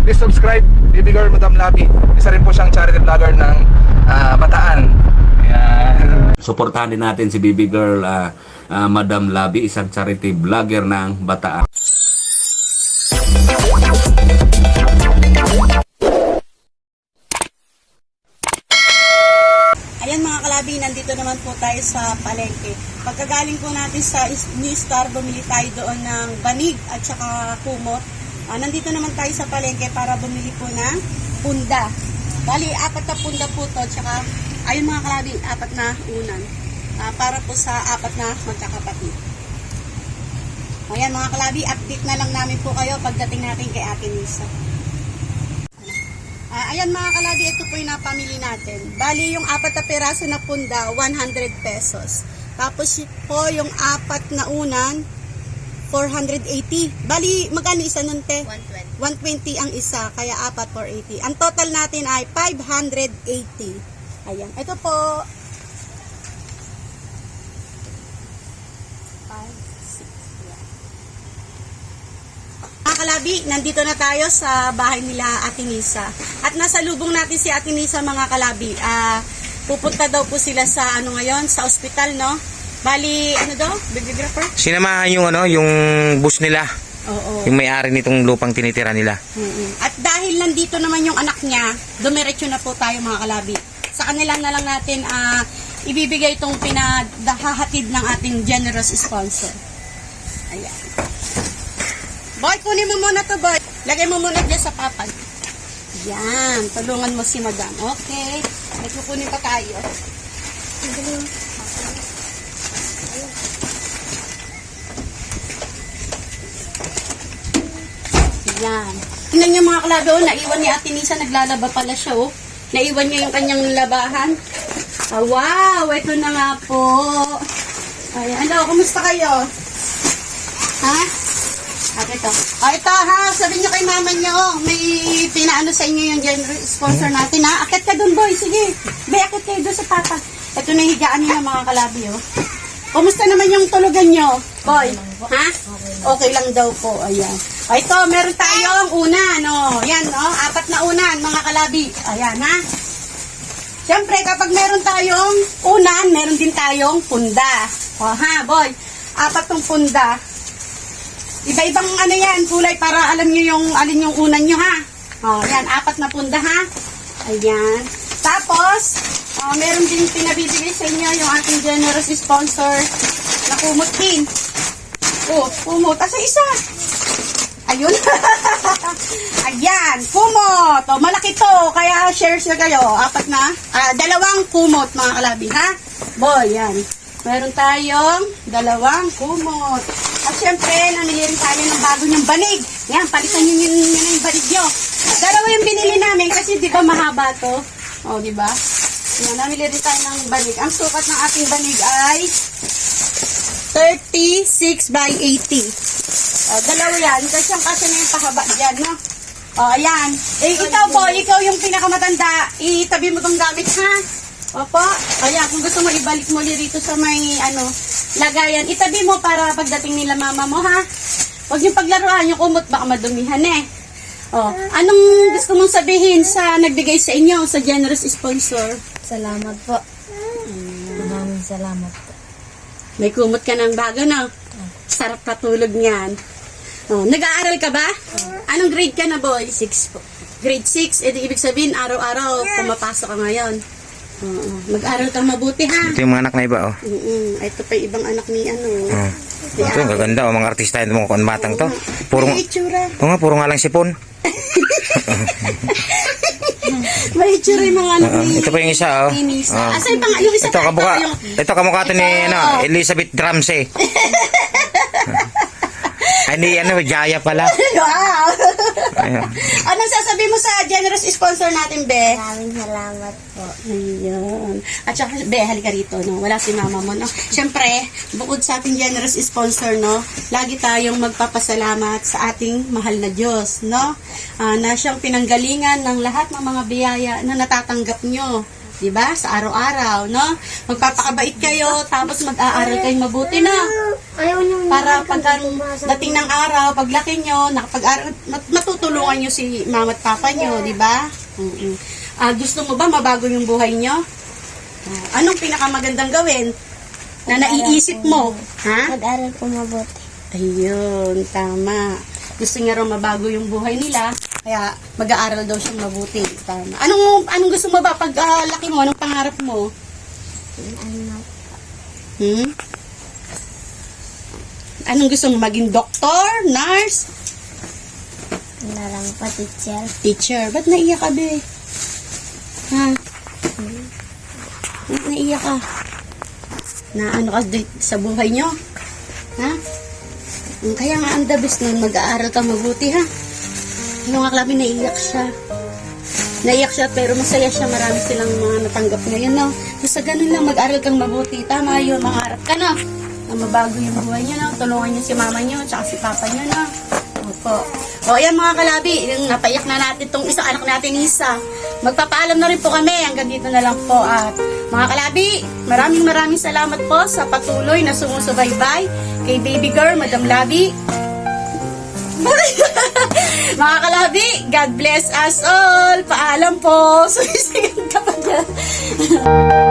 please subscribe, Baby Girl Madam Labi. Isa rin po siyang charity vlogger ng Bataan. Ayan. Suportahan din natin si Baby Girl Madam Labi, isang charity vlogger ng Bataan. Ayan mga kalabi, nandito naman po tayo sa palengke. Pagkagaling po natin sa New Star, bumili tayo doon ng banig at saka kumot. Nandito naman tayo sa palengke para bumili po ng punda. Bali, 4 na punda po to, tsaka ayun mga kalabi, 4 na unan. Para po sa 4 na magkakapatid. Ayan mga kalabi, update na lang namin po kayo pagdating natin kay Ate Nisa. Ayan mga kalabi, ito po yung napamili natin. Bali, yung 4 na peraso na punda, 100 pesos. Tapos po, yung 4 na unan, 480. Bali, magkano isa nun, te? 120. 120 ang isa, kaya 4, 480. Ang total natin ay 580. Ayan, ito po. 5, 6, mga kalabi, nandito na tayo sa bahay nila Ate Nisa. At nasa lubong natin si Ate Nisa mga kalabi. Pupunta daw po sila sa ngayon, sa ospital, no? Bali, daw? Bibliographer? Sinamahan yung yung bus nila. Oo. Yung may-ari nitong lupang tinitira nila. At dahil nandito naman yung anak niya, dumiretso na po tayo mga kalabi. Sa kanila na lang natin ibibigay itong pinadahahatid ng ating generous sponsor. Ayan. Boy, kunin mo muna to, boy. Lagay mo muna dyan sa papag. Yan. Tulungan mo si madam. Okay. Nagkukunin pa tayo. Yan. Tingnan niyo mga kalabi, naiwan ni Ate Nisa, naglalaba pala siya, Naiwan niya yung kanyang labahan. Wow, ito na nga po. Ayan, hello, kumusta kayo? Ha? Ito. Ito ha, sabihin niyo kay mama niyo, may pinaano sa inyo yung generous sponsor natin ha. Akit ka dun, boy, sige. Bay, akit kayo dun sa papa. Ito na higaan niyo mga kalabi, Kumusta naman yung tulugan niyo, boy? Ha? Okay lang daw po, ayan. Ito, meron tayong unan, Yan, 4 na unan, mga kalabi. Ayan, ha? Siyempre, kapag meron tayong unan, meron din tayong punda. Ha, boy? 4 tong punda. Iba-ibang yan, kulay para alam nyo yung alin yung unan nyo, ha? Yan, 4 na punda, ha? Ayan. Tapos, meron din pinabibigay sa inyo yung ating generous sponsor na kumot din. Kumot. Asa isa? Ayun. Ayan, kumot. Malaki to, kaya share siya kayo. 4 na. 2 kumot, mga kalabi, ha? Boy, yan. Meron tayong 2 kumot. At syempre, namili rin tayo ng bago niyong banig. Yan, palitan nyo yung banig nyo. 2 yung binili namin kasi di ba mahaba to? Di ba? Yan, namili rin tayo ng banig. Ang sukat ng ating banig ay 36 by 80. 2 yan. Kasi ang kasi na yung pahaba dyan, no? Ayan. Ikaw po, ikaw yung pinakamatanda. Itabi mo tong gamit, ha? Opo. Ayan, kung gusto mo, ibalik mo dito sa may, lagayan. Itabi mo para pagdating nila mama mo, ha? Huwag yung paglaruan, yung kumot, baka madumihan, Anong gusto mong sabihin sa nagbigay sa inyo, sa generous sponsor? Salamat po. Maraming salamat po. May kumot ka ng bago, no? Sarap patulog niyan. Nag-aaral ka ba? Anong grade ka na, boy? 6 po. Grade 6. Ibig sabihin, araw-araw, pumapasok ka ngayon. Mag-aaral kang mabuti, ha? Ito yung mga anak na iba, Ito pa ibang anak ni Ito, gaganda, mga artista yung mga batang to. Puro, May itsura. puro nga lang sipon. May itsura yung mga anak ni Ito pa yung isa, Nisa. Asa yung isa Ito kamukha to ni Elizabeth Ramsey. Ay, Jaya pala. Wow! Ayun. Anong sasabihin mo sa generous sponsor natin, Be? Maraming salamat po. Ayun. At saka, Be, halika rito, Wala si mama mo, Siyempre, bukod sa ating generous sponsor, lagi tayong magpapasalamat sa ating mahal na Diyos, Na siyang pinanggalingan ng lahat ng mga biyaya na natatanggap nyo. Diba? Sa araw-araw, no? Magpapakabait kayo, tapos mag-aaral kayo mabuti na. Ayaw niyo Para pag dating ng araw, paglaki nyo, nakapag-aral, matutulungan nyo si mama at papa nyo, di ba? Gusto mo ba mabago yung buhay nyo? Anong pinakamagandang gawin na naiisip mo? Ha? Mag-aral po mabuti. Ayun, tama. Gusto niya raw mabago yung buhay nila, kaya mag-aaral daw siyang mabuti. Tama. Anong gusto mo ba pag laki mo? Anong pangarap mo? Ano, Anong gusto mo? Maging doktor? Nurse? na lang po, teacher. Teacher? Ba't naiyak ka, be? Ha? Ba't naiyak ka? Na ano ka sa buhay nyo? Ha? Kaya nga ang the best nun, mag-aaral ka mabuti, ha? Yung nga klabi, naiyak siya. Naiyak siya, pero masaya siya. Marami silang mga natanggap ngayon, no? So, sa ganun lang, mag-aaral kang mabuti. Tama yun, mangarap ka, no? Na mabago yung buhay niyo, no? Tulungan niyo si mama niyo, tsaka si papa niyo, no? Opo. O, ayan mga kalabi, yung napaiyak na natin tong isang anak natin, Isa. Magpapaalam na rin po kami. Hanggang dito na lang po. At mga kalabi, maraming salamat po sa patuloy na sumusubaybay kay baby girl, Madam Labi. Mga kalabi, God bless us all. Paalam po. Sumisigan ka pa dyan.